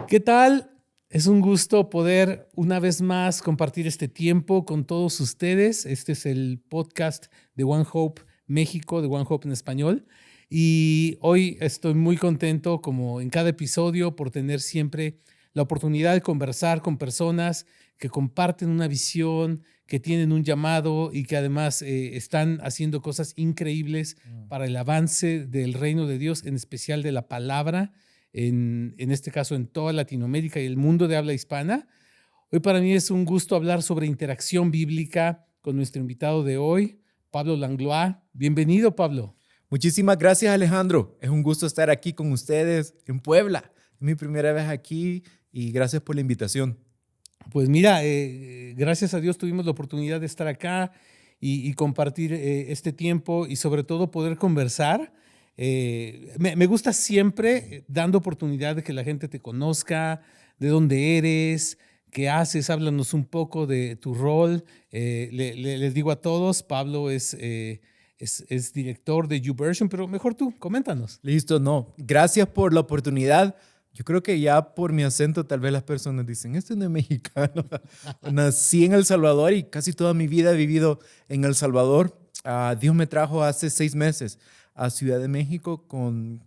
¿Qué tal? Es un gusto poder una vez más compartir este tiempo con todos ustedes. Este es el podcast de One Hope México, de One Hope en español. Y hoy estoy muy contento, como en cada episodio, por tener siempre la oportunidad de conversar con personas que comparten una visión, que tienen un llamado y que además están haciendo cosas increíbles para el avance del reino de Dios, en especial de la palabra. En este caso en toda Latinoamérica y el mundo de habla hispana. Hoy para mí es un gusto hablar sobre interacción bíblica con nuestro invitado de hoy, Pablo Langlois. Bienvenido, Pablo. Muchísimas gracias, Alejandro. Es un gusto estar aquí con ustedes en Puebla. Es mi primera vez aquí y gracias por la invitación. Pues mira, gracias a Dios tuvimos la oportunidad de estar acá y compartir este tiempo y sobre todo poder conversar. Me gusta siempre dando oportunidad de que la gente te conozca, de dónde eres, qué haces, háblanos un poco de tu rol. Les digo a todos, Pablo es director de YouVersion, pero mejor tú, coméntanos. Listo, no. Gracias por la oportunidad. Yo creo que ya por mi acento tal vez las personas dicen, este no es mexicano. Nací en El Salvador y casi toda mi vida he vivido en El Salvador. Dios me trajo hace 6 meses a Ciudad de México con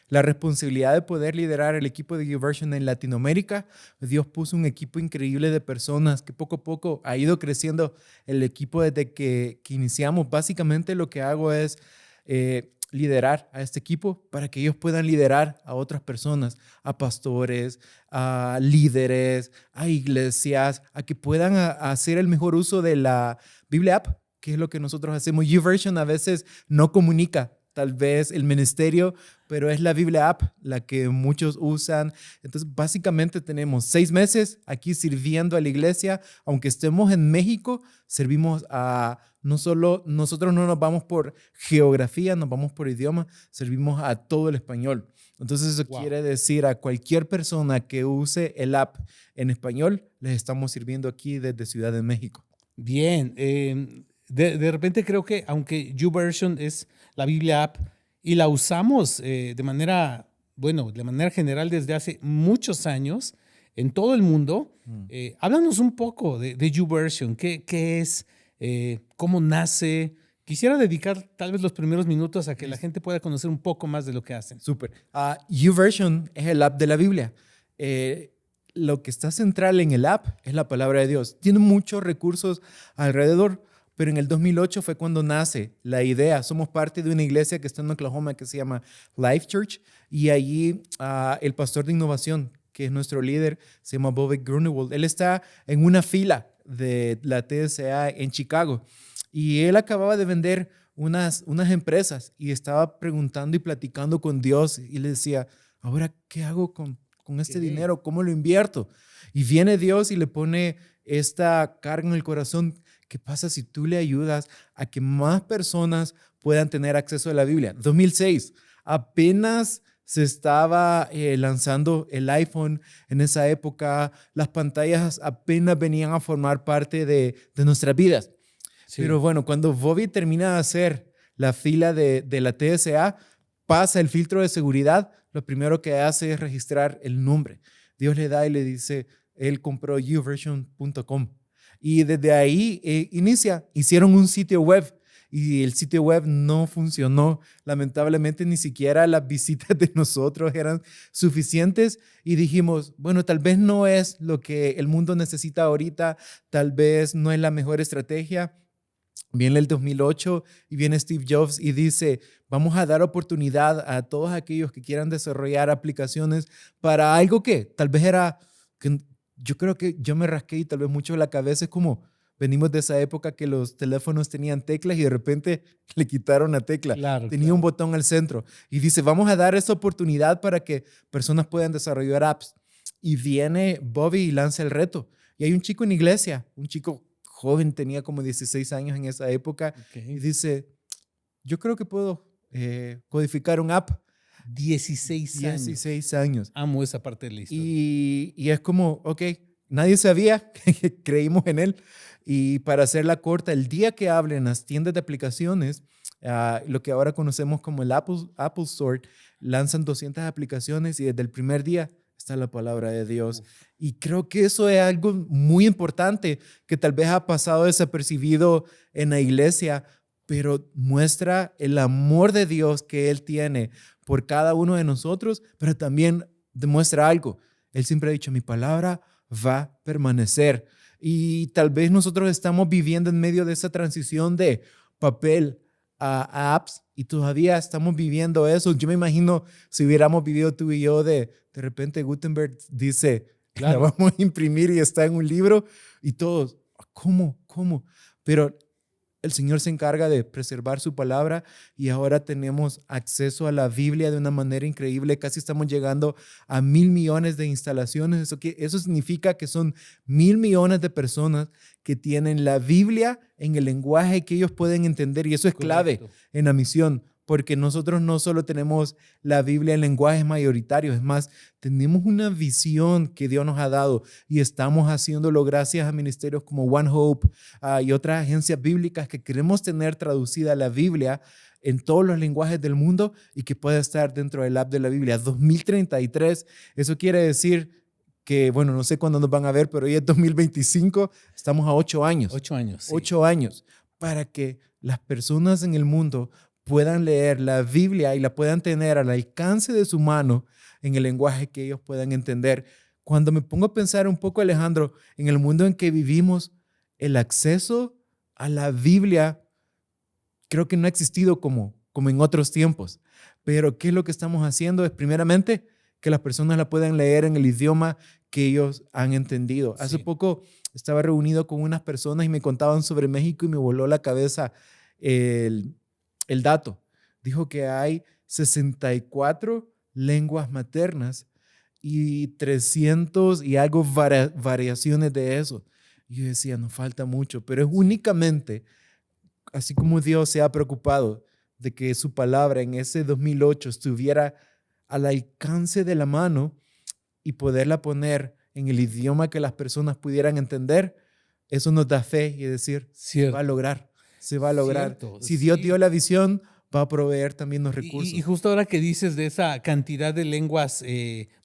la responsabilidad de poder liderar el equipo de YouVersion en Latinoamérica. Dios puso un equipo increíble de personas que poco a poco ha ido creciendo el equipo desde que iniciamos. Básicamente lo que hago es liderar a este equipo para que ellos puedan liderar a otras personas, a pastores, a líderes, a iglesias, a que puedan hacer el mejor uso de la Biblia App, que es lo que nosotros hacemos. YouVersion a veces no comunica tal vez el ministerio, pero es la Biblia App la que muchos usan. Entonces, básicamente tenemos 6 meses aquí sirviendo a la iglesia. Aunque estemos en México, servimos a no solo, nosotros no nos vamos por geografía, nos vamos por idioma, servimos a todo el español. Entonces, eso quiere decir a cualquier persona que use el app en español, les estamos sirviendo aquí desde Ciudad de México. Bien, de repente creo que aunque YouVersion es la Biblia App y la usamos de manera general desde hace muchos años en todo el mundo, háblanos un poco de YouVersion, qué es, cómo nace. Quisiera dedicar tal vez los primeros minutos a que la gente pueda conocer un poco más de lo que hacen. Súper. YouVersion es el app de la Biblia. Lo que está central en el app es la palabra de Dios. Tiene muchos recursos alrededor, pero en el 2008 fue cuando nace la idea. Somos parte de una iglesia que está en Oklahoma que se llama Life Church y allí el pastor de innovación, que es nuestro líder, se llama Bobby Grunewald. Él está en una fila de la TSA en Chicago y él acababa de vender unas empresas y estaba preguntando y platicando con Dios y le decía, ahora, ¿qué hago con este dinero? ¿Cómo lo invierto? Y viene Dios y le pone esta carga en el corazón. ¿Qué pasa si tú le ayudas a que más personas puedan tener acceso a la Biblia? 2006, apenas se estaba lanzando el iPhone en esa época. Las pantallas apenas venían a formar parte de nuestras vidas. Sí. Pero bueno, cuando Bobby termina de hacer la fila de la TSA, pasa el filtro de seguridad, lo primero que hace es registrar el nombre. Dios le da y le dice, él compró youversion.com. Y desde ahí hicieron un sitio web y el sitio web no funcionó. Lamentablemente ni siquiera las visitas de nosotros eran suficientes y dijimos, bueno, tal vez no es lo que el mundo necesita ahorita, tal vez no es la mejor estrategia. Viene el 2008 y viene Steve Jobs y dice, vamos a dar oportunidad a todos aquellos que quieran desarrollar aplicaciones para algo que tal vez era, que yo creo que yo me rasqué y tal vez mucho la cabeza. Es como, venimos de esa época que los teléfonos tenían teclas y de repente le quitaron la tecla. Tenía un botón al centro y dice, vamos a dar esa oportunidad para que personas puedan desarrollar apps. Y viene Bobby y lanza el reto. Y hay un chico en iglesia, un chico joven, tenía como 16 años en esa época, y dice, yo creo que puedo codificar un app. 16 años. Amo esa parte de la historia. Y es como, ok, nadie sabía, creímos en él. Y para hacerla corta, el día que abren las tiendas de aplicaciones, lo que ahora conocemos como el Apple Store, lanzan 200 aplicaciones y desde el primer día está la palabra de Dios. Y creo que eso es algo muy importante que tal vez ha pasado desapercibido en la iglesia, pero muestra el amor de Dios que Él tiene por cada uno de nosotros, pero también demuestra algo. Él siempre ha dicho, mi palabra va a permanecer. Y tal vez nosotros estamos viviendo en medio de esa transición de papel a apps y todavía estamos viviendo eso. Yo me imagino si hubiéramos vivido tú y yo de repente Gutenberg dice, Claro. la vamos a imprimir y está en un libro y todos, ¿cómo? Pero el Señor se encarga de preservar su palabra y ahora tenemos acceso a la Biblia de una manera increíble. Casi estamos llegando a 1,000 millones de instalaciones. Eso significa que son 1,000 millones de personas que tienen la Biblia en el lenguaje que ellos pueden entender. Y eso es clave en la misión, porque nosotros no solo tenemos la Biblia en lenguajes mayoritarios, es más, tenemos una visión que Dios nos ha dado y estamos haciéndolo gracias a ministerios como One Hope y otras agencias bíblicas que queremos tener traducida la Biblia en todos los lenguajes del mundo y que pueda estar dentro del app de la Biblia. 2033, eso quiere decir que, bueno, no sé cuándo nos van a ver, pero hoy es 2025, estamos a 8 años. 8 años. Sí. 8 años para que las personas en el mundo puedan leer la Biblia y la puedan tener al alcance de su mano en el lenguaje que ellos puedan entender. Cuando me pongo a pensar un poco, Alejandro, en el mundo en que vivimos, el acceso a la Biblia creo que no ha existido como en otros tiempos. Pero ¿qué es lo que estamos haciendo? Es primeramente que las personas la puedan leer en el idioma que ellos han entendido. Hace poco estaba reunido con unas personas y me contaban sobre México y me voló la cabeza el dato. Dijo que hay 64 lenguas maternas y 300 y algo variaciones de eso. Y yo decía, nos falta mucho, pero es únicamente, así como Dios se ha preocupado de que su palabra en ese 2008 estuviera al alcance de la mano y poderla poner en el idioma que las personas pudieran entender, eso nos da fe y decir, se va a lograr. Se va a lograr. Cierto, si Dios dio la visión, va a proveer también los recursos. Y justo ahora que dices de esa cantidad de lenguas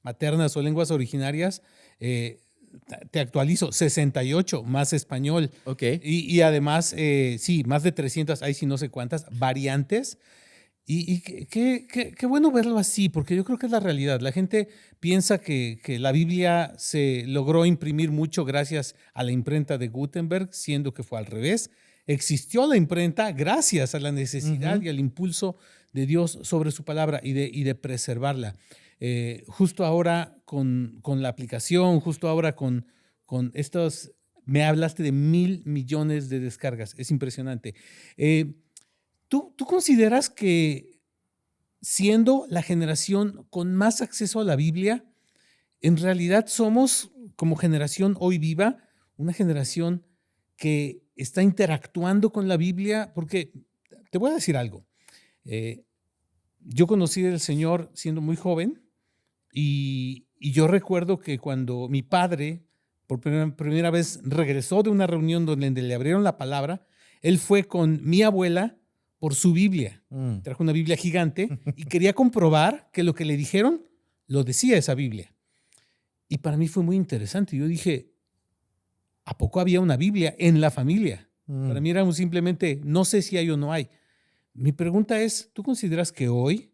maternas o lenguas originarias, te actualizo, 68 más español. Ok. Y además, sí, más de 300, hay sí no sé cuántas, variantes. Y qué bueno verlo así, porque yo creo que es la realidad. La gente piensa que la Biblia se logró imprimir mucho gracias a la imprenta de Gutenberg, siendo que fue al revés. Existió la imprenta gracias a la necesidad y al impulso de Dios sobre su palabra y de preservarla. Justo ahora con la aplicación, justo ahora con estos, me hablaste de 1,000 millones de descargas. Es impresionante. ¿Tú consideras que siendo la generación con más acceso a la Biblia, en realidad somos como generación hoy viva, una generación que está interactuando con la Biblia? Porque te voy a decir algo. Yo conocí al Señor siendo muy joven y yo recuerdo que cuando mi padre por primera vez regresó de una reunión donde le abrieron la palabra, él fue con mi abuela por su Biblia. Trajo una Biblia gigante y quería comprobar que lo que le dijeron lo decía esa Biblia. Y para mí fue muy interesante. Yo dije, ¿a poco había una Biblia en la familia? Para mí era simplemente, no sé si hay o no hay. Mi pregunta es, ¿tú consideras que hoy,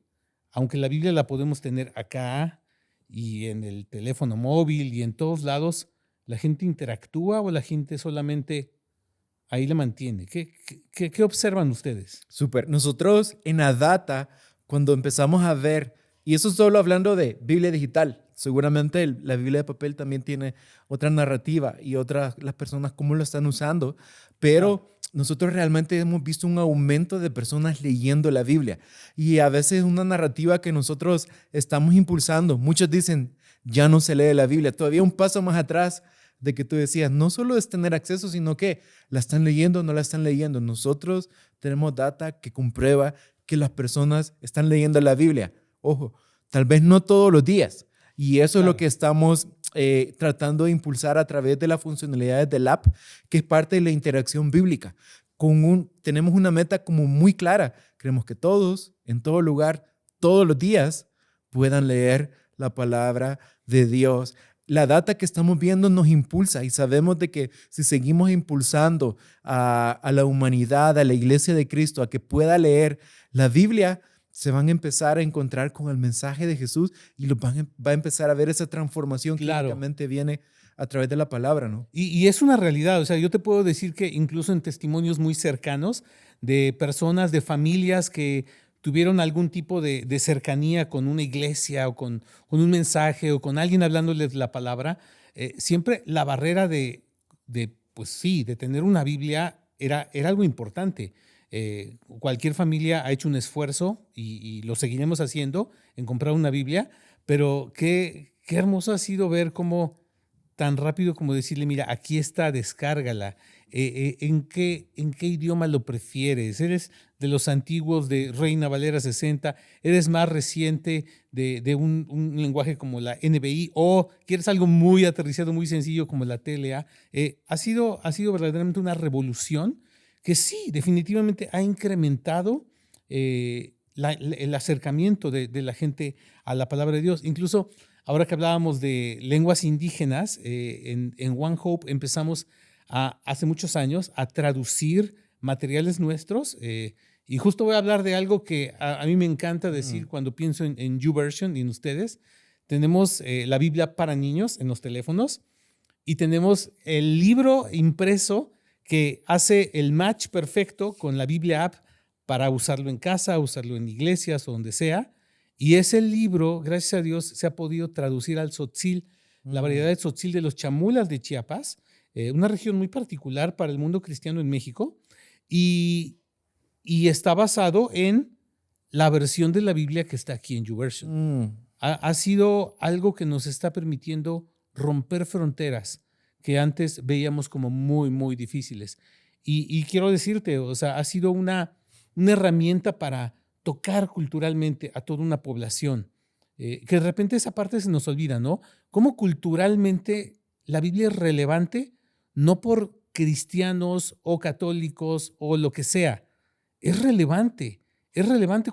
aunque la Biblia la podemos tener acá y en el teléfono móvil y en todos lados, la gente interactúa o la gente solamente ahí la mantiene? ¿Qué observan ustedes? Súper. Nosotros en Adata, cuando empezamos a ver, y eso solo hablando de Biblia digital, seguramente la Biblia de papel también tiene otra narrativa y las personas cómo lo están usando, pero nosotros realmente hemos visto un aumento de personas leyendo la Biblia y a veces una narrativa que nosotros estamos impulsando. Muchos dicen, ya no se lee la Biblia, todavía un paso más atrás de que tú decías, no solo es tener acceso, sino que la están leyendo o no la están leyendo. Nosotros tenemos data que comprueba que las personas están leyendo la Biblia. Ojo, tal vez no todos los días. Y eso es lo que estamos tratando de impulsar a través de las funcionalidades del app, que es parte de la interacción bíblica. Tenemos una meta como muy clara. Queremos que todos, en todo lugar, todos los días, puedan leer la palabra de Dios. La data que estamos viendo nos impulsa y sabemos de que si seguimos impulsando a la humanidad, a la iglesia de Cristo, a que pueda leer la Biblia, se van a empezar a encontrar con el mensaje de Jesús y va a empezar a ver esa transformación que Claro. únicamente viene a través de la palabra, ¿no? Y es una realidad, o sea, yo te puedo decir que incluso en testimonios muy cercanos de personas, de familias que tuvieron algún tipo de cercanía con una iglesia o con un mensaje o con alguien hablándoles la palabra, siempre la barrera pues sí, de tener una Biblia era algo importante. Cualquier familia ha hecho un esfuerzo y lo seguiremos haciendo en comprar una Biblia, pero qué hermoso ha sido ver cómo tan rápido como decirle, mira, aquí está, descárgala. ¿En qué idioma lo prefieres? ¿Eres de los antiguos de Reina Valera 60? ¿Eres más reciente de un lenguaje como la NBI? ¿O quieres algo muy aterrizado, muy sencillo como la TLA? Ha sido verdaderamente una revolución que sí, definitivamente ha incrementado el acercamiento de la gente a la palabra de Dios. Incluso ahora que hablábamos de lenguas indígenas, en One Hope empezamos hace muchos años a traducir materiales nuestros y justo voy a hablar de algo que a mí me encanta decir cuando pienso en YouVersion y en ustedes. Tenemos la Biblia para niños en los teléfonos y tenemos el libro impreso que hace el match perfecto con la Biblia app para usarlo en casa, usarlo en iglesias o donde sea. Y ese libro, gracias a Dios, se ha podido traducir al tzotzil, la variedad de tzotzil de los chamulas de Chiapas, una región muy particular para el mundo cristiano en México, y está basado en la versión de la Biblia que está aquí en YouVersion. Ha sido algo que nos está permitiendo romper fronteras que antes veíamos como muy, muy difíciles. Y quiero decirte, o sea, ha sido una herramienta para tocar culturalmente a toda una población, que de repente esa parte se nos olvida, ¿no? Cómo culturalmente la Biblia es relevante, no por cristianos o católicos o lo que sea, es relevante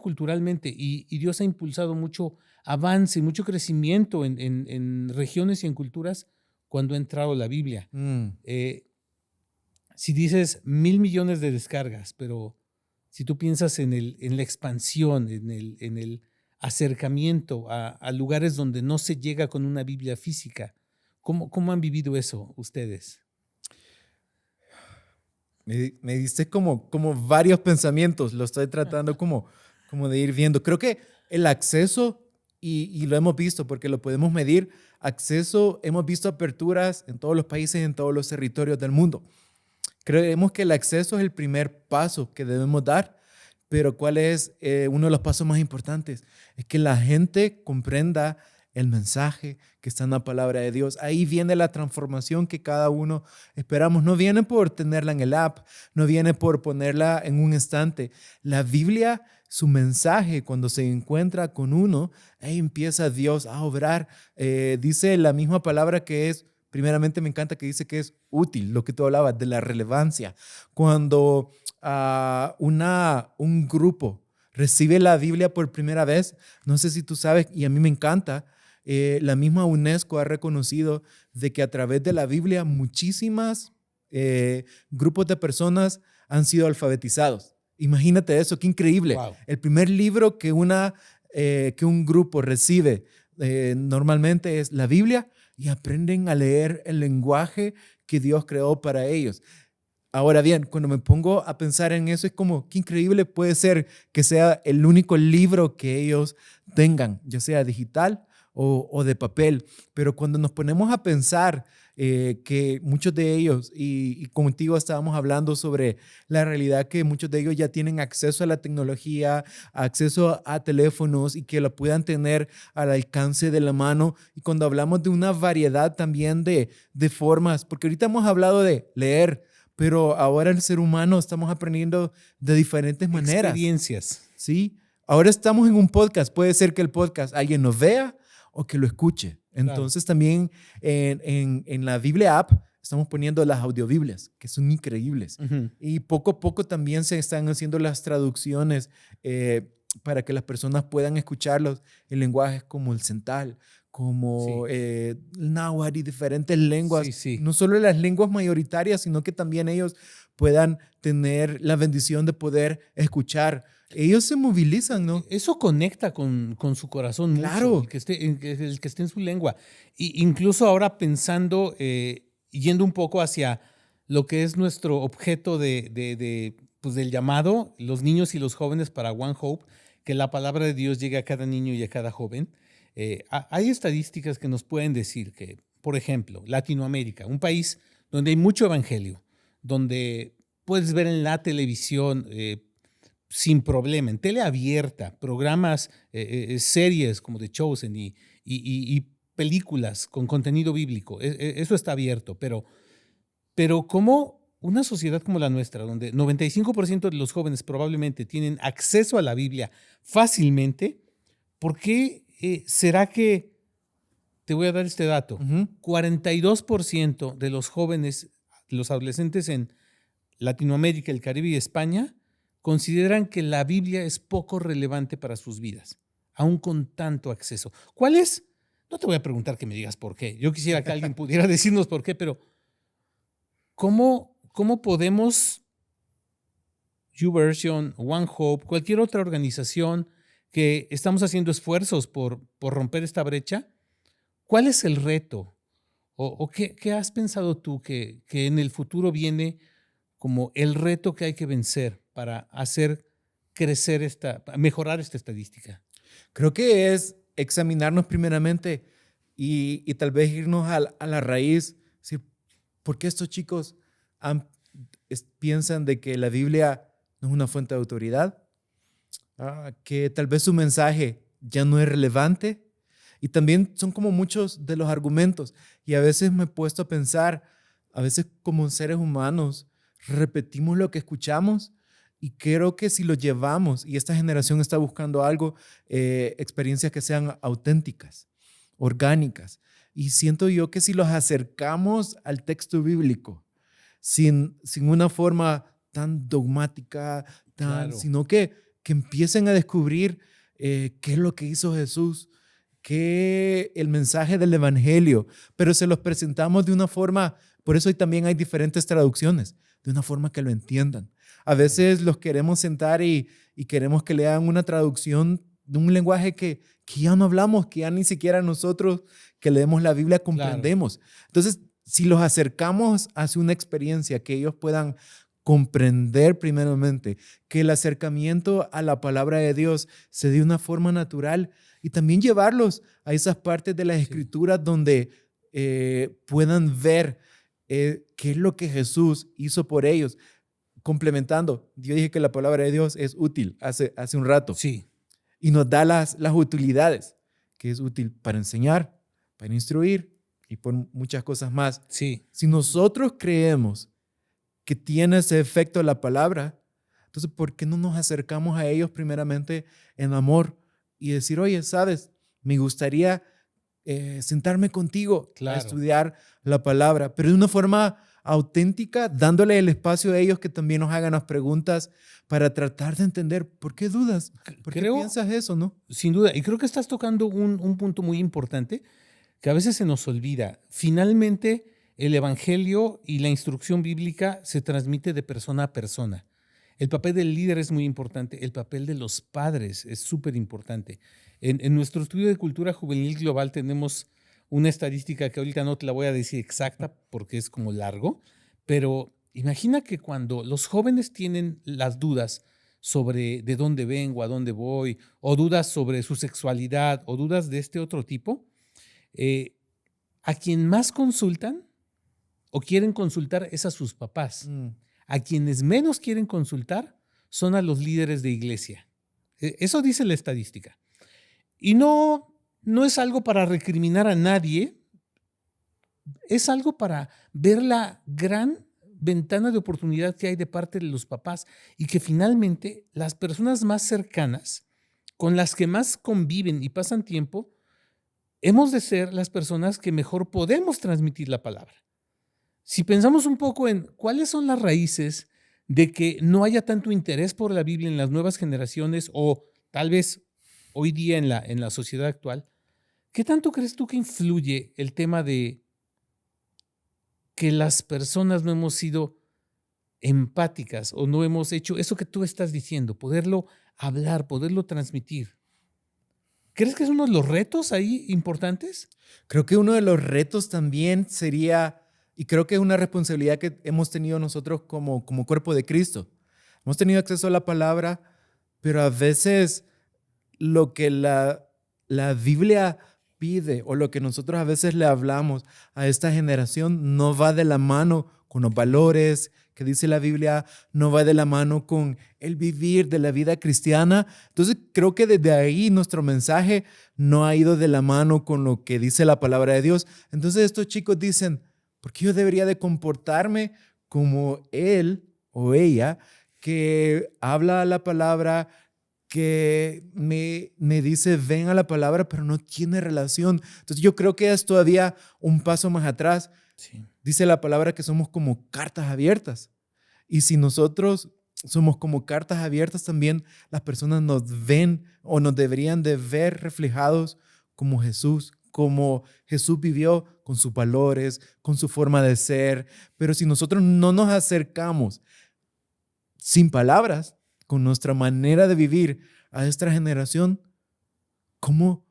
culturalmente y Dios ha impulsado mucho avance, mucho crecimiento en regiones y en culturas cuando ha entrado la Biblia. Si dices 1,000 millones de descargas, pero si tú piensas en la expansión, en el acercamiento a lugares donde no se llega con una Biblia física, ¿cómo han vivido eso ustedes? Me diste como varios pensamientos, lo estoy tratando como de ir viendo. Creo que el acceso, y lo hemos visto porque lo podemos medir, hemos visto aperturas en todos los países, en todos los territorios del mundo. Creemos que el acceso es el primer paso que debemos dar, pero ¿cuál es uno de los pasos más importantes? Es que la gente comprenda el mensaje que está en la palabra de Dios. Ahí viene la transformación que cada uno esperamos. No viene por tenerla en el app, no viene por ponerla en un estante. La Biblia, su mensaje, cuando se encuentra con uno, ahí empieza Dios a obrar. Dice la misma palabra que es, primeramente me encanta que dice que es útil, lo que tú hablabas de la relevancia. Cuando un grupo recibe la Biblia por primera vez, no sé si tú sabes, y a mí me encanta, la misma UNESCO ha reconocido de que a través de la Biblia muchísimas grupos de personas han sido alfabetizados. Imagínate eso, qué increíble. Wow. El primer libro que un grupo recibe normalmente es la Biblia y aprenden a leer el lenguaje que Dios creó para ellos. Ahora bien, cuando me pongo a pensar en eso, es como, qué increíble puede ser que sea el único libro que ellos tengan, ya sea digital o de papel. Pero cuando nos ponemos a pensar que muchos de ellos, y contigo estábamos hablando sobre la realidad que muchos de ellos ya tienen acceso a la tecnología, acceso a teléfonos y que lo puedan tener al alcance de la mano. Y cuando hablamos de una variedad también de formas, porque ahorita hemos hablado de leer, pero ahora el ser humano estamos aprendiendo de diferentes maneras. Experiencias. ¿Sí? Ahora estamos en un podcast. Puede ser que el podcast alguien nos vea o que lo escuche. Entonces también en la Biblia App estamos poniendo las audiobiblias, que son increíbles. Uh-huh. Y poco a poco también se están haciendo las traducciones para que las personas puedan escucharlos en lenguajes como el central, como Sí. náhuatl y diferentes lenguas, Sí, sí. no solo las lenguas mayoritarias, sino que también ellos puedan tener la bendición de poder escuchar. Ellos se movilizan, ¿no? Eso conecta con su corazón mucho, Claro. el que esté en su lengua. Y incluso ahora pensando, yendo un poco hacia lo que es nuestro objeto pues del llamado, los niños y los jóvenes para One Hope, que la palabra de Dios llegue a cada niño y a cada joven. Hay estadísticas que nos pueden decir que, por ejemplo, Latinoamérica, un país donde hay mucho evangelio, donde puedes ver en la televisión sin problema, en tele abierta, programas, series como The Chosen y películas con contenido bíblico. Eso está abierto, pero como una sociedad como la nuestra, donde 95% de los jóvenes probablemente tienen acceso a la Biblia fácilmente, ¿por qué será que, te voy a dar este dato, Ujú. 42% de los jóvenes, los adolescentes en Latinoamérica, el Caribe y España, consideran que la Biblia es poco relevante para sus vidas, aún con tanto acceso? ¿Cuál es? No te voy a preguntar que me digas por qué. Yo quisiera que alguien pudiera decirnos por qué, pero ¿cómo podemos, YouVersion, One Hope, cualquier otra organización que estamos haciendo esfuerzos por romper esta brecha? ¿Cuál es el reto? ¿O qué has pensado tú que en el futuro viene como el reto que hay que vencer para hacer crecer mejorar esta estadística? Creo que es examinarnos primeramente y tal vez irnos a la raíz. ¿Sí? ¿Por qué estos chicos piensan de que la Biblia no es una fuente de autoridad? Que tal vez su mensaje ya no es relevante. Y también son como muchos de los argumentos. Y a veces me he puesto a pensar, a veces como seres humanos, repetimos lo que escuchamos y creo que si lo llevamos, y esta generación está buscando algo, experiencias que sean auténticas, orgánicas. Y siento yo que si los acercamos al texto bíblico, sin una forma tan dogmática, Claro. sino que empiecen a descubrir qué es lo que hizo Jesús, qué el mensaje del evangelio, pero se los presentamos de una forma, por eso también hay diferentes traducciones, de una forma que lo entiendan. A veces los queremos sentar y queremos que lean una traducción de un lenguaje que ya no hablamos, que ya ni siquiera nosotros que leemos la Biblia comprendemos. Claro. Entonces, si los acercamos hacia una experiencia que ellos puedan comprender primeramente, que el acercamiento a la palabra de Dios se dé de una forma natural y también llevarlos a esas partes de las escrituras donde puedan ver qué es lo que Jesús hizo por ellos. Complementando, yo dije que la palabra de Dios es útil hace un rato. Sí. Y nos da las utilidades, que es útil para enseñar, para instruir y por muchas cosas más. Sí. Si nosotros creemos que tiene ese efecto la palabra, entonces, ¿por qué no nos acercamos a ellos primeramente en amor y decir, oye, sabes, me gustaría sentarme contigo a estudiar la palabra, pero de una forma auténtica, dándole el espacio a ellos que también nos hagan las preguntas para tratar de entender por qué dudas, por qué piensas eso, ¿no? Sin duda, y creo que estás tocando un punto muy importante que a veces se nos olvida. Finalmente, el evangelio y la instrucción bíblica se transmite de persona a persona. El papel del líder es muy importante, el papel de los padres es súper importante. En nuestro estudio de cultura juvenil global tenemos una estadística que ahorita no te la voy a decir exacta porque es como largo, pero imagina que cuando los jóvenes tienen las dudas sobre de dónde vengo, a dónde voy, o dudas sobre su sexualidad, o dudas de este otro tipo, a quien más consultan o quieren consultar es a sus papás. A quienes menos quieren consultar son a los líderes de iglesia. Eso dice la estadística. Y no es algo para recriminar a nadie, es algo para ver la gran ventana de oportunidad que hay de parte de los papás y que finalmente las personas más cercanas, con las que más conviven y pasan tiempo, hemos de ser las personas que mejor podemos transmitir la palabra. Si pensamos un poco en cuáles son las raíces de que no haya tanto interés por la Biblia en las nuevas generaciones o tal vez hoy día en la sociedad actual, ¿Qué tanto crees tú que influye el tema de que las personas no hemos sido empáticas o no hemos hecho eso que tú estás diciendo, poderlo hablar, poderlo transmitir? ¿Crees que es uno de los retos ahí importantes? Creo que uno de los retos también sería, y creo que es una responsabilidad que hemos tenido nosotros como cuerpo de Cristo. Hemos tenido acceso a la palabra, pero a veces lo que la Biblia pide o lo que nosotros a veces le hablamos a esta generación no va de la mano con los valores que dice la Biblia, no va de la mano con el vivir de la vida cristiana. Entonces creo que desde ahí nuestro mensaje no ha ido de la mano con lo que dice la palabra de Dios. Entonces estos chicos dicen, ¿por qué yo debería de comportarme como él o ella que habla la palabra, que me dice ven a la palabra, pero no tiene relación? Entonces yo creo que es todavía un paso más atrás. Sí. Dice la palabra que somos como cartas abiertas. Y si nosotros somos como cartas abiertas, también las personas nos ven o nos deberían de ver reflejados como Jesús vivió, con sus valores, con su forma de ser. Pero si nosotros no nos acercamos sin palabras, con nuestra manera de vivir a esta generación, ¿cómo?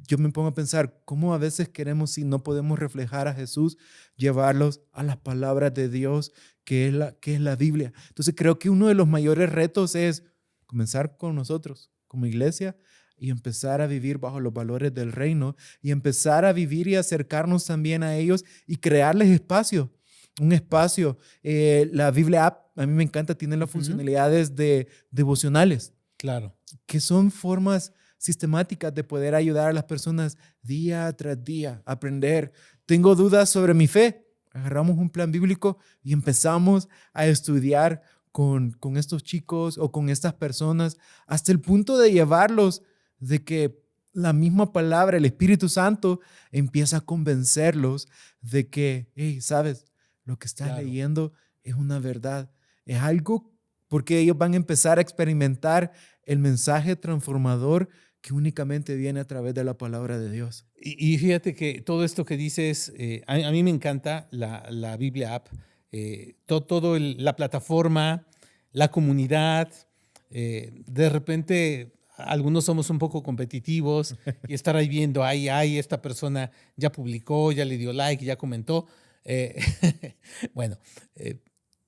Yo me pongo a pensar cómo a veces queremos, si no podemos reflejar a Jesús, llevarlos a las palabras de Dios, que es la Biblia. Entonces creo que uno de los mayores retos es comenzar con nosotros como iglesia y empezar a vivir bajo los valores del reino y empezar a vivir y acercarnos también a ellos y crearles espacio. Un espacio. La Biblia App, a mí me encanta, tiene las funcionalidades de devocionales. Claro. Que son formas sistemáticas de poder ayudar a las personas día tras día a aprender. Tengo dudas sobre mi fe. Agarramos un plan bíblico y empezamos a estudiar con estos chicos o con estas personas hasta el punto de llevarlos de que la misma palabra, el Espíritu Santo, empieza a convencerlos de que, hey, ¿sabes? Lo que estás leyendo es una verdad. Es algo porque ellos van a empezar a experimentar el mensaje transformador que únicamente viene a través de la palabra de Dios. Y fíjate que todo esto que dices, a mí me encanta la Biblia App, la plataforma, la comunidad. De repente, algunos somos un poco competitivos y estar ahí viendo, esta persona ya publicó, ya le dio like, ya comentó. Bueno,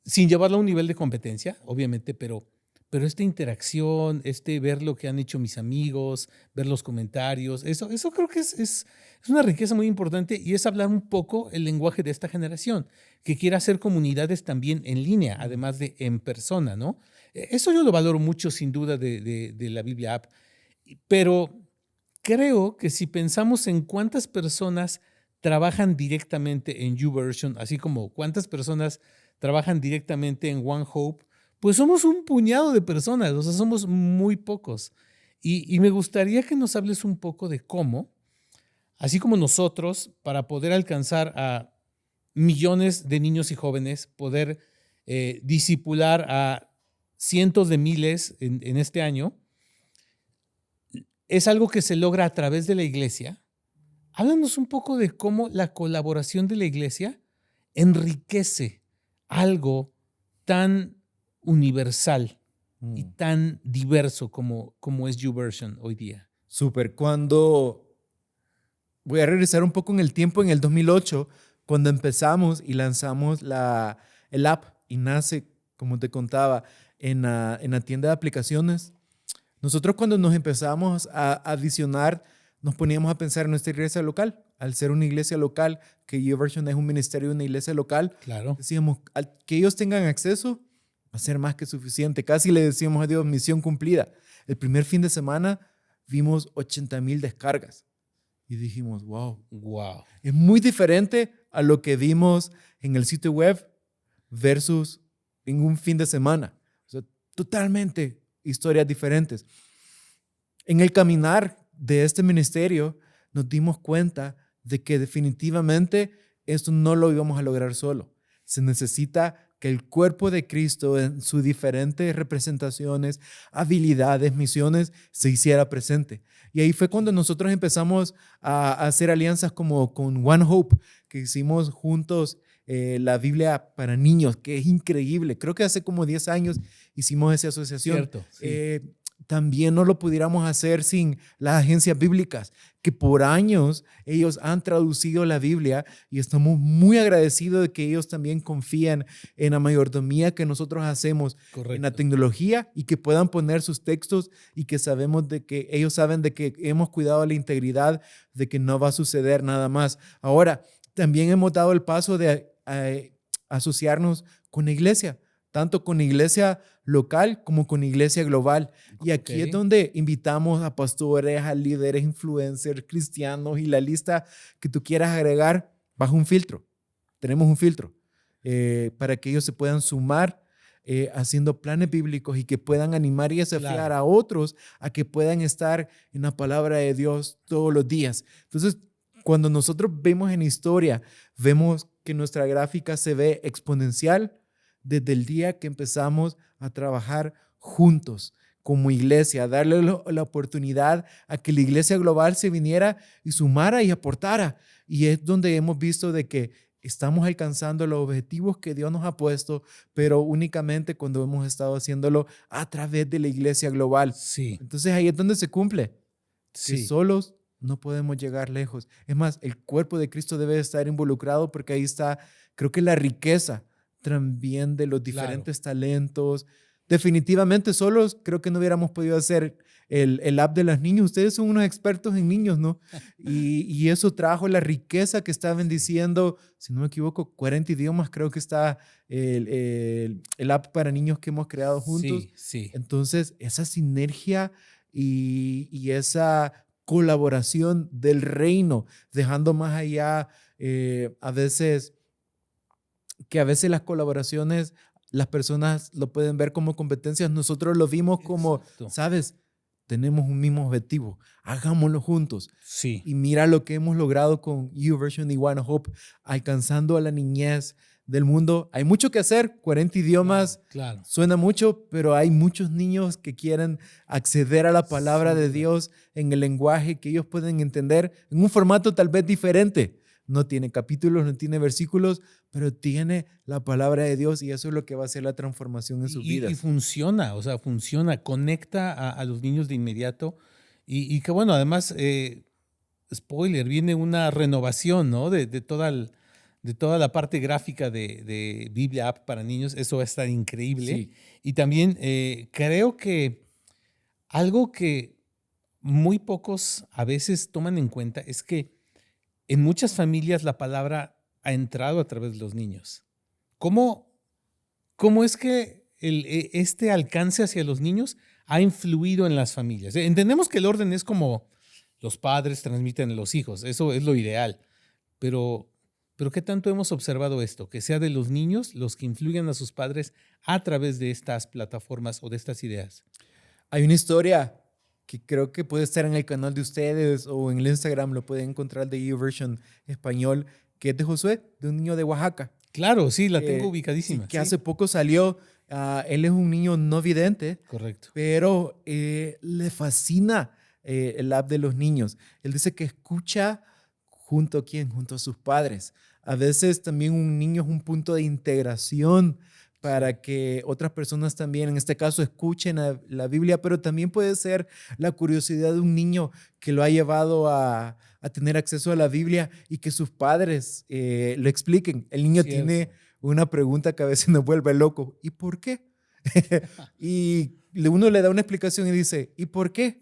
sin llevarlo a un nivel de competencia, obviamente, pero esta interacción, ver lo que han hecho mis amigos, ver los comentarios, eso creo que es una riqueza muy importante y es hablar un poco el lenguaje de esta generación, que quiere hacer comunidades también en línea, además de en persona, ¿no? Eso yo lo valoro mucho, sin duda, de la Biblia App. Pero creo que si pensamos en cuántas personas trabajan directamente en YouVersion, así como cuántas personas trabajan directamente en One Hope, pues somos un puñado de personas, o sea, somos muy pocos. Y me gustaría que nos hables un poco de cómo, así como nosotros, para poder alcanzar a millones de niños y jóvenes, poder discipular a cientos de miles en este año, es algo que se logra a través de la iglesia. Háblanos un poco de cómo la colaboración de la iglesia enriquece algo tan universal y tan diverso como es YouVersion hoy día. Súper. Voy a regresar un poco en el tiempo, en el 2008, cuando empezamos y lanzamos el app y nace, como te contaba, en la tienda de aplicaciones. Nosotros cuando nos empezamos a visionar, nos poníamos a pensar en nuestra iglesia local. Al ser una iglesia local, que YouVersion es un ministerio de una iglesia local, claro, decíamos, que ellos tengan acceso va a ser más que suficiente. Casi le decíamos a Dios, misión cumplida. El primer fin de semana vimos 80,000 descargas y dijimos, wow. Es muy diferente a lo que vimos en el sitio web versus en un fin de semana. O sea, totalmente historias diferentes. En el caminar de este ministerio nos dimos cuenta de que definitivamente esto no lo íbamos a lograr solo. Se necesita que el cuerpo de Cristo en sus diferentes representaciones, habilidades, misiones, se hiciera presente. Y ahí fue cuando nosotros empezamos a hacer alianzas como con One Hope, que hicimos juntos la Biblia para niños, que es increíble. Creo que hace como 10 años hicimos esa asociación. Cierto, sí. También no lo pudiéramos hacer sin las agencias bíblicas, que por años ellos han traducido la Biblia y estamos muy agradecidos de que ellos también confían en la mayordomía que nosotros hacemos en la Correcto. tecnología y que puedan poner sus textos y que sabemos de que ellos saben de que hemos cuidado la integridad, de que no va a suceder nada más. Ahora, también hemos dado el paso de asociarnos con la iglesia, tanto con la iglesia local como con la iglesia global. Y aquí es donde invitamos a pastores, a líderes, influencers, cristianos y la lista que tú quieras agregar bajo un filtro. Tenemos un filtro para que ellos se puedan sumar haciendo planes bíblicos y que puedan animar y desafiar a otros a que puedan estar en la palabra de Dios todos los días. Entonces, cuando nosotros vemos en historia, vemos que nuestra gráfica se ve exponencial desde el día que empezamos a trabajar juntos como iglesia, darle la oportunidad a que la iglesia global se viniera y sumara y aportara. Y es donde hemos visto de que estamos alcanzando los objetivos que Dios nos ha puesto, pero únicamente cuando hemos estado haciéndolo a través de la iglesia global. Sí. Entonces ahí es donde se cumple. Sí. Que solos no podemos llegar lejos. Es más, el cuerpo de Cristo debe estar involucrado porque ahí está, creo que la riqueza también de los diferentes talentos. Definitivamente solos creo que no hubiéramos podido hacer el app de los niños. Ustedes son unos expertos en niños, ¿no? Y eso trajo la riqueza que está bendiciendo, si no me equivoco, 40 idiomas creo que está el app para niños que hemos creado juntos. Sí, sí. Entonces, esa sinergia y esa colaboración del reino, dejando más allá a veces las colaboraciones, las personas lo pueden ver como competencias, nosotros lo vimos como, Exacto. ¿sabes? Tenemos un mismo objetivo, hagámoslo juntos. Sí. Y mira lo que hemos logrado con YouVersion y One Hope, alcanzando a la niñez del mundo. Hay mucho que hacer, 40 idiomas, claro. Suena mucho, pero hay muchos niños que quieren acceder a la palabra de Dios en el lenguaje que ellos pueden entender, en un formato tal vez diferente. No tiene capítulos, no tiene versículos, pero tiene la palabra de Dios y eso es lo que va a hacer la transformación en sus vidas. Y funciona, o sea, funciona, conecta a los niños de inmediato y que bueno, además, spoiler, viene una renovación, ¿no? De toda la parte gráfica de Biblia App para niños, eso va a estar increíble. Sí. Y también creo que algo que muy pocos a veces toman en cuenta es que en muchas familias la palabra ha entrado a través de los niños. ¿Cómo es que este alcance hacia los niños ha influido en las familias? Entendemos que el orden es como los padres transmiten a los hijos, eso es lo ideal, pero ¿qué tanto hemos observado esto? Que sea de los niños los que influyen a sus padres a través de estas plataformas o de estas ideas. Hay una historia que creo que puede estar en el canal de ustedes o en el Instagram, lo pueden encontrar de YouVersion español, que es de Josué, de un niño de Oaxaca. Claro, sí, la tengo ubicadísima. Sí, que hace poco salió. Él es un niño no vidente. Correcto. Pero le fascina el app de los niños. Él dice que escucha junto a quién, junto a sus padres. A veces también un niño es un punto de integración para que otras personas también, en este caso, escuchen la Biblia, pero también puede ser la curiosidad de un niño que lo ha llevado a tener acceso a la Biblia y que sus padres lo expliquen. El niño tiene una pregunta que a veces nos vuelve loco. ¿Y por qué? Y uno le da una explicación y dice, ¿y por qué?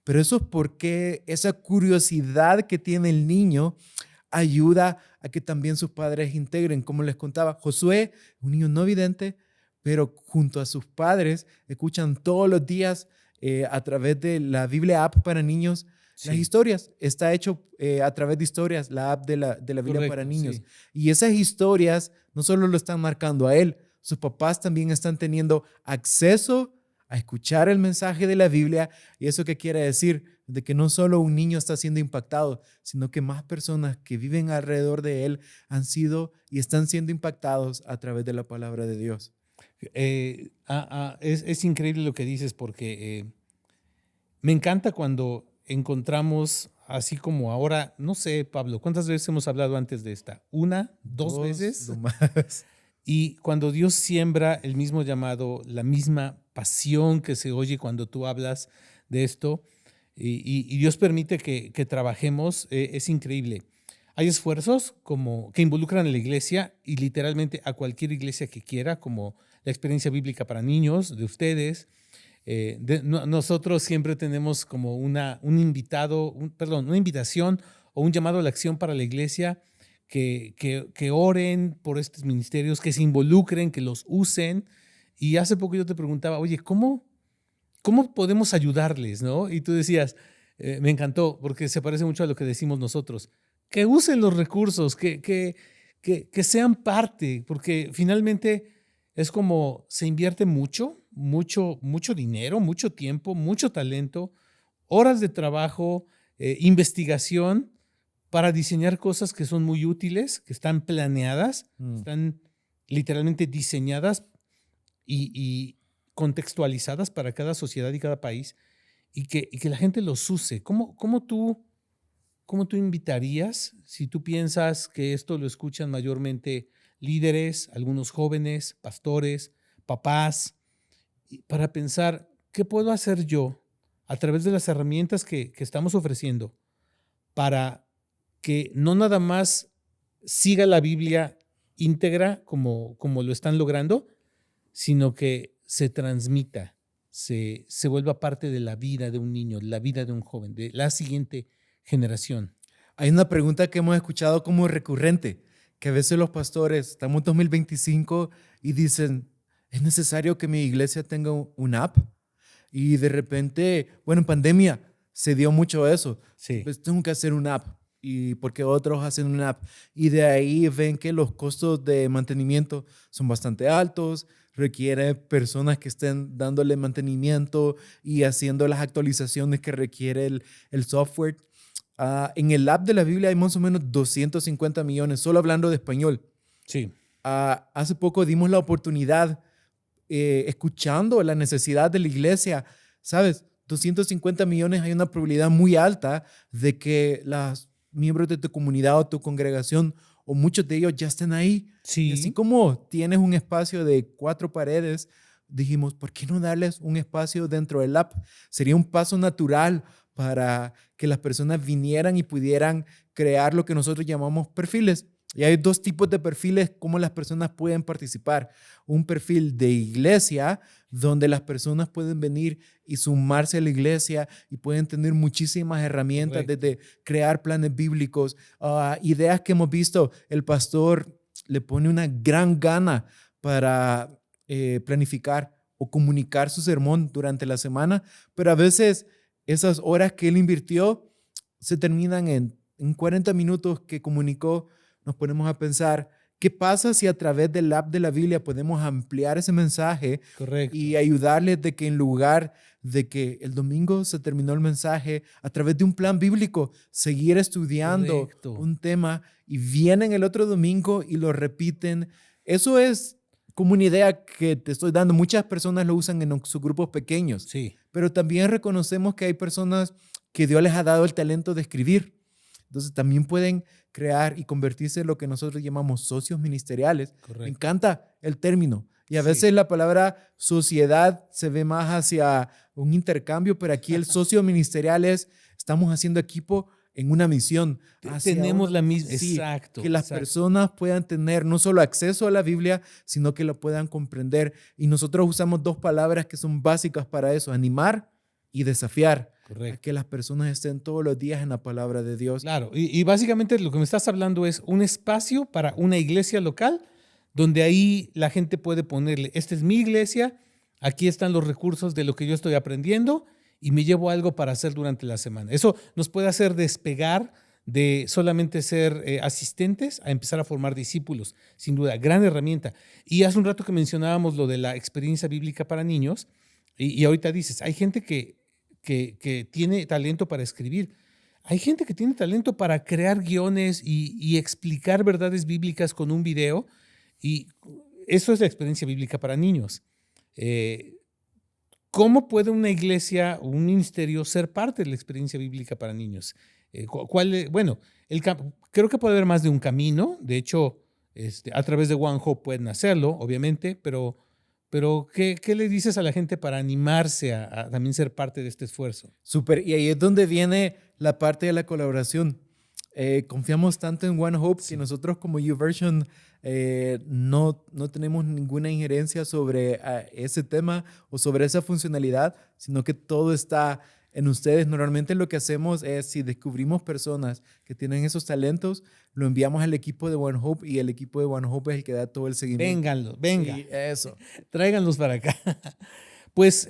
Pero eso es porque esa curiosidad que tiene el niño ayuda a que también sus padres integren. Como les contaba, Josué, un niño no vidente, pero junto a sus padres escuchan todos los días a través de la Biblia App para niños las historias. Está hecho a través de historias, la app de la Biblia para niños. Sí. Y esas historias no solo lo están marcando a él, sus papás también están teniendo acceso a escuchar el mensaje de la Biblia. ¿Y eso qué quiere decir? de que no solo un niño está siendo impactado, sino que más personas que viven alrededor de él han sido y están siendo impactados a través de la palabra de Dios. Es increíble lo que dices porque me encanta cuando encontramos, así como ahora, no sé, Pablo, ¿cuántas veces hemos hablado antes de esta? ¿Una? ¿Dos veces? Lo más. Y cuando Dios siembra el mismo llamado, la misma pasión que se oye cuando tú hablas de esto, y Dios permite que trabajemos, es increíble. Hay esfuerzos como que involucran a la iglesia y literalmente a cualquier iglesia que quiera, como la experiencia bíblica para niños de ustedes. Nosotros siempre tenemos como un invitado, una invitación o un llamado a la acción para la iglesia que oren por estos ministerios, que se involucren, que los usen. Y hace poco yo te preguntaba, oye, ¿cómo podemos ayudarles? ¿No? Y tú decías, me encantó, porque se parece mucho a lo que decimos nosotros, que usen los recursos, que sean parte, porque finalmente es como se invierte mucho dinero, mucho tiempo, mucho talento, horas de trabajo, investigación para diseñar cosas que son muy útiles, que están planeadas, están literalmente diseñadas y contextualizadas para cada sociedad y cada país, y que la gente los use. ¿Cómo tú invitarías, si tú piensas que esto lo escuchan mayormente líderes, algunos jóvenes, pastores, papás, para pensar, ¿qué puedo hacer yo a través de las herramientas que estamos ofreciendo para que no nada más siga la Biblia íntegra como lo están logrando, sino que se transmita, se vuelva parte de la vida de un niño, la vida de un joven, de la siguiente generación? Hay una pregunta que hemos escuchado como recurrente, que a veces los pastores, estamos en 2025 y dicen, ¿es necesario que mi iglesia tenga un app? Y de repente, bueno, en pandemia se dio mucho eso. Sí. Pues tengo que hacer un app. Y porque otros hacen una app. Y de ahí ven que los costos de mantenimiento son bastante altos, requiere personas que estén dándole mantenimiento y haciendo las actualizaciones que requiere el software. En el app de la Biblia hay más o menos 250 millones, solo hablando de español. Sí. Hace poco dimos la oportunidad, escuchando la necesidad de la iglesia, ¿sabes? 250 millones, hay una probabilidad muy alta de que los miembros de tu comunidad o tu congregación o muchos de ellos ya estén ahí. Sí. Y así como tienes un espacio de 4 paredes, dijimos, ¿por qué no darles un espacio dentro del app? Sería un paso natural para que las personas vinieran y pudieran crear lo que nosotros llamamos perfiles. Y hay 2 tipos de perfiles cómo las personas pueden participar. Un perfil de iglesia, donde las personas pueden venir y sumarse a la iglesia y pueden tener muchísimas herramientas. Correcto. Desde crear planes bíblicos, ideas que hemos visto. El pastor le pone una gran gana para planificar o comunicar su sermón durante la semana, pero a veces esas horas que él invirtió se terminan en 40 minutos que comunicó. Nos ponemos a pensar, ¿qué pasa si a través del app de la Biblia podemos ampliar ese mensaje? Correcto. Y ayudarles de que en lugar de que el domingo se terminó el mensaje, a través de un plan bíblico, seguir estudiando Correcto. un tema y vienen el otro domingo y lo repiten? Eso es como una idea que te estoy dando. Muchas personas lo usan en sus grupos pequeños, Sí. pero también reconocemos que hay personas que Dios les ha dado el talento de escribir. Entonces también pueden crear y convertirse en lo que nosotros llamamos socios ministeriales. Correcto. Me encanta el término. Y a veces la palabra sociedad se ve más hacia un intercambio, pero aquí el socio ministerial es, estamos haciendo equipo en una misión. Tenemos la misma, sí, exacto. Que las personas puedan tener no solo acceso a la Biblia, sino que lo puedan comprender. Y nosotros usamos 2 palabras que son básicas para eso, animar y desafiar. Correcto. A que las personas estén todos los días en la palabra de Dios. Claro, y básicamente lo que me estás hablando es un espacio para una iglesia local, donde ahí la gente puede ponerle, esta es mi iglesia, aquí están los recursos de lo que yo estoy aprendiendo y me llevo algo para hacer durante la semana. Eso nos puede hacer despegar de solamente ser asistentes a empezar a formar discípulos. Sin duda, gran herramienta. Y hace un rato que mencionábamos lo de la experiencia bíblica para niños, y ahorita dices, hay gente que que tiene talento para escribir. Hay gente que tiene talento para crear guiones y explicar verdades bíblicas con un video, y eso es la experiencia bíblica para niños. ¿Cómo puede una iglesia o un ministerio ser parte de la experiencia bíblica para niños? Bueno, creo que puede haber más de un camino. De hecho, a través de One Hope pueden hacerlo, obviamente, pero ¿qué le dices a la gente para animarse a también ser parte de este esfuerzo? Súper, y ahí es donde viene la parte de la colaboración. Confiamos tanto en One Hope que nosotros como YouVersion no tenemos ninguna injerencia sobre ese tema o sobre esa funcionalidad, sino que todo está en ustedes. Normalmente lo que hacemos es, si descubrimos personas que tienen esos talentos, lo enviamos al equipo de One Hope y el equipo de One Hope es el que da todo el seguimiento. Venga. Sí, eso. Tráiganlos para acá. Pues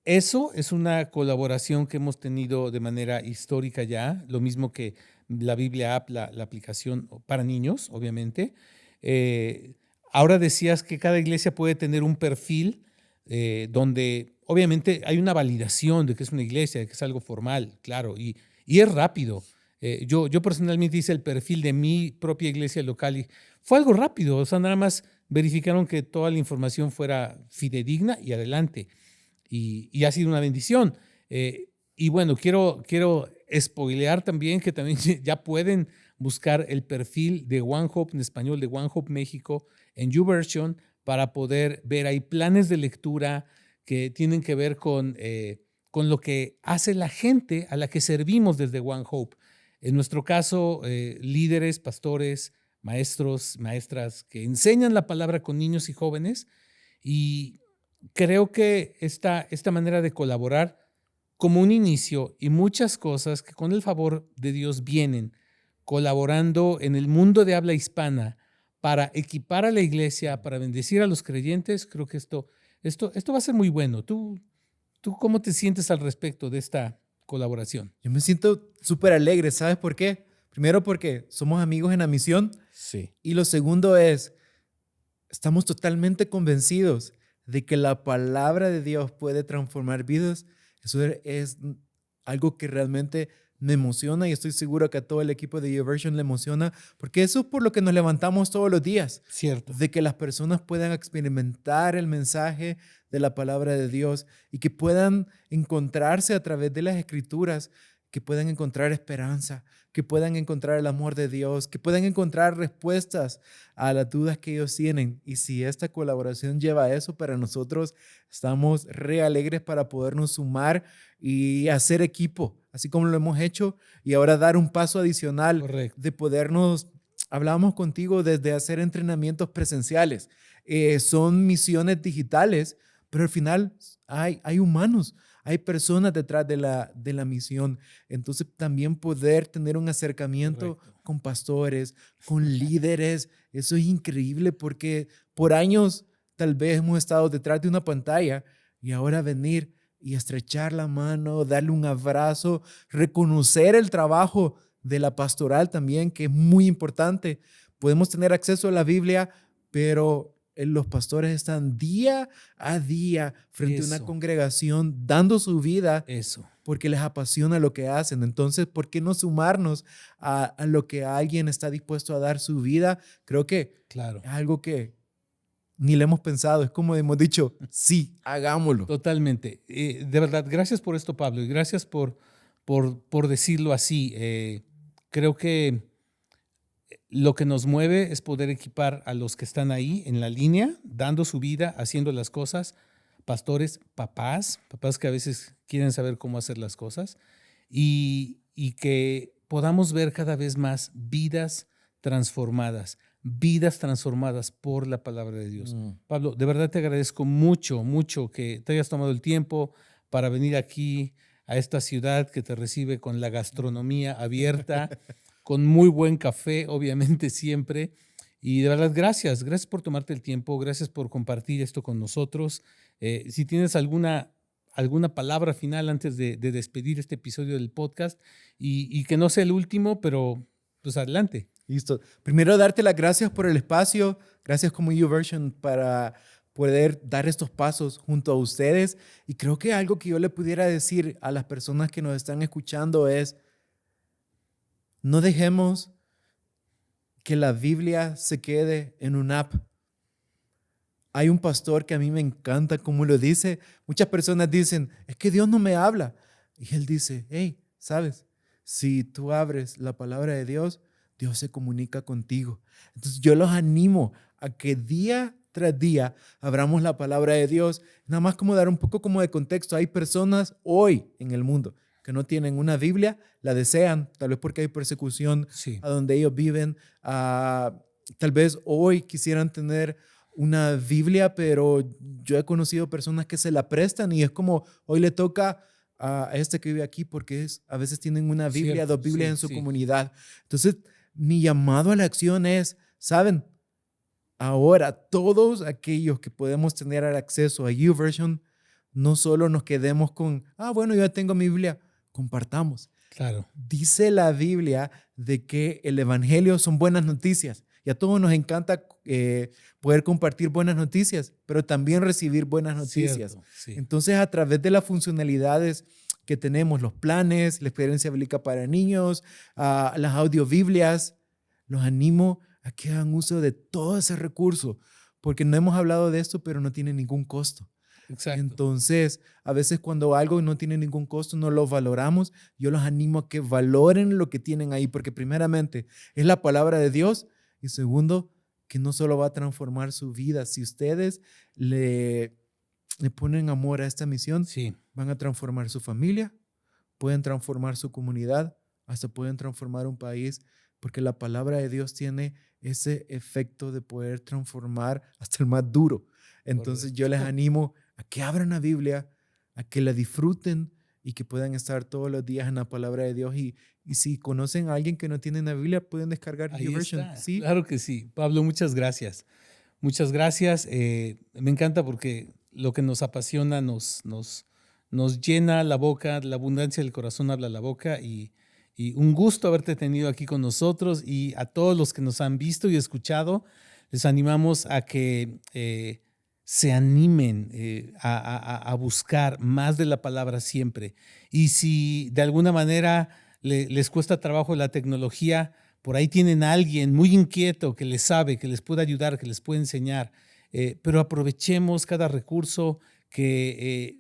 eso es una colaboración que hemos tenido de manera histórica ya, lo mismo que la Biblia App, la aplicación para niños, obviamente. Ahora decías que cada iglesia puede tener un perfil donde obviamente hay una validación de que es una iglesia, de que es algo formal, claro, y es rápido. Yo personalmente hice el perfil de mi propia iglesia local y fue algo rápido, o sea, nada más verificaron que toda la información fuera fidedigna y adelante. Y ha sido una bendición. Y bueno, quiero spoilear también que también ya pueden buscar el perfil de One Hope en español, de One Hope México, en YouVersion, para poder ver ahí planes de lectura que tienen que ver con lo que hace la gente a la que servimos desde One Hope. En nuestro caso, líderes, pastores, maestros, maestras que enseñan la palabra con niños y jóvenes, y creo que esta manera de colaborar como un inicio y muchas cosas que con el favor de Dios vienen colaborando en el mundo de habla hispana para equipar a la iglesia, para bendecir a los creyentes, creo que esto va a ser muy bueno. ¿Tú cómo te sientes al respecto de esta colaboración? Yo me siento súper alegre, ¿sabes por qué? Primero porque somos amigos en la misión. Sí. Y lo segundo es, estamos totalmente convencidos de que la palabra de Dios puede transformar vidas. Eso es algo que realmente me emociona y estoy seguro que a todo el equipo de YouVersion le emociona, porque eso es por lo que nos levantamos todos los días. Cierto. De que las personas puedan experimentar el mensaje de la palabra de Dios y que puedan encontrarse a través de las escrituras, que puedan encontrar esperanza, que puedan encontrar el amor de Dios, que puedan encontrar respuestas a las dudas que ellos tienen. Y si esta colaboración lleva a eso, para nosotros estamos re alegres para podernos sumar y hacer equipo, así como lo hemos hecho, y ahora dar un paso adicional. Correcto. De podernos, hablábamos contigo desde hacer entrenamientos presenciales. Son misiones digitales, pero al final hay humanos. Hay personas detrás de la misión. Entonces también poder tener un acercamiento con pastores, con líderes, eso es increíble porque por años tal vez hemos estado detrás de una pantalla y ahora venir y estrechar la mano, darle un abrazo, reconocer el trabajo de la pastoral también, que es muy importante. Podemos tener acceso a la Biblia, pero los pastores están día a día frente a una congregación dando su vida porque les apasiona lo que hacen. Entonces, ¿por qué no sumarnos a lo que alguien está dispuesto a dar su vida? Creo que es algo que ni le hemos pensado. Es como hemos dicho, sí, hagámoslo. Totalmente. De verdad, gracias por esto, Pablo, y gracias por decirlo así. Creo que lo que nos mueve es poder equipar a los que están ahí en la línea, dando su vida, haciendo las cosas, pastores, papás que a veces quieren saber cómo hacer las cosas, y que podamos ver cada vez más vidas transformadas por la palabra de Dios. Pablo, de verdad te agradezco mucho que te hayas tomado el tiempo para venir aquí a esta ciudad que te recibe con la gastronomía abierta, con muy buen café, obviamente siempre. Y de verdad, gracias por tomarte el tiempo, gracias por compartir esto con nosotros. Si tienes alguna palabra final antes de despedir este episodio del podcast, y que no sea el último, pero pues adelante. Listo. Primero, darte las gracias por el espacio. Gracias como YouVersion poder dar estos pasos junto a ustedes. Y creo que algo que yo le pudiera decir a las personas que nos están escuchando es, no dejemos que la Biblia se quede en un app. Hay un pastor que a mí me encanta cómo lo dice. Muchas personas dicen, es que Dios no me habla. Y él dice, hey, ¿sabes? Si tú abres la palabra de Dios, Dios se comunica contigo. Entonces yo los animo a que día tras día abramos la palabra de Dios. Nada más como dar un poco como de contexto. Hay personas hoy en el mundo que no tienen una Biblia, la desean, tal vez porque hay persecución Sí. a donde ellos viven. Tal vez hoy quisieran tener una Biblia, pero yo he conocido personas que se la prestan y es como hoy le toca a este que vive aquí porque a veces tienen una Biblia, Cierto, dos Biblias sí, en su sí. comunidad. Entonces, mi llamado a la acción es, ¿saben? Ahora, todos aquellos que podemos tener acceso a YouVersion, no solo nos quedemos con, bueno, yo ya tengo mi Biblia, compartamos. Claro. Dice la Biblia de que el evangelio son buenas noticias y a todos nos encanta poder compartir buenas noticias, pero también recibir buenas noticias. Cierto, sí. Entonces, a través de las funcionalidades que tenemos, los planes, la experiencia bíblica para niños, las audiobiblias, los animo a que hagan uso de todo ese recurso, porque no hemos hablado de esto, pero no tiene ningún costo. Exacto. Entonces, a veces cuando algo no tiene ningún costo, no lo valoramos. Yo los animo a que valoren lo que tienen ahí, porque primeramente es la palabra de Dios y segundo, que no solo va a transformar su vida. Si ustedes le ponen amor a esta misión, Sí. van a transformar su familia, pueden transformar su comunidad, hasta pueden transformar un país, porque la palabra de Dios tiene ese efecto de poder transformar hasta el más duro. Entonces yo les animo a que abran la Biblia, a que la disfruten y que puedan estar todos los días en la palabra de Dios. Y si conocen a alguien que no tiene la Biblia, pueden descargar YouVersion. ¿Sí? Claro que sí. Pablo, muchas gracias. Muchas gracias. Me encanta porque lo que nos apasiona nos llena la boca, la abundancia del corazón habla la boca y un gusto haberte tenido aquí con nosotros y a todos los que nos han visto y escuchado, les animamos a que se animen a buscar más de la palabra siempre. Y si de alguna manera les cuesta trabajo la tecnología, por ahí tienen a alguien muy inquieto que les sabe, que les puede ayudar, que les puede enseñar, pero aprovechemos cada recurso que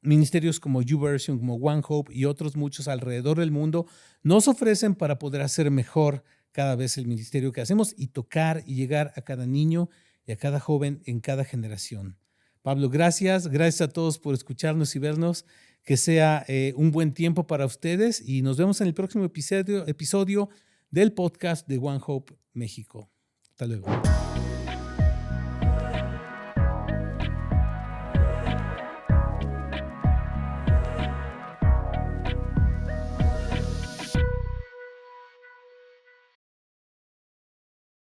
ministerios como YouVersion, como One Hope y otros muchos alrededor del mundo nos ofrecen para poder hacer mejor cada vez el ministerio que hacemos y tocar y llegar a cada niño y a cada joven en cada generación. Pablo, gracias. Gracias a todos por escucharnos y vernos. Que sea un buen tiempo para ustedes y nos vemos en el próximo episodio del podcast de One Hope México. Hasta luego.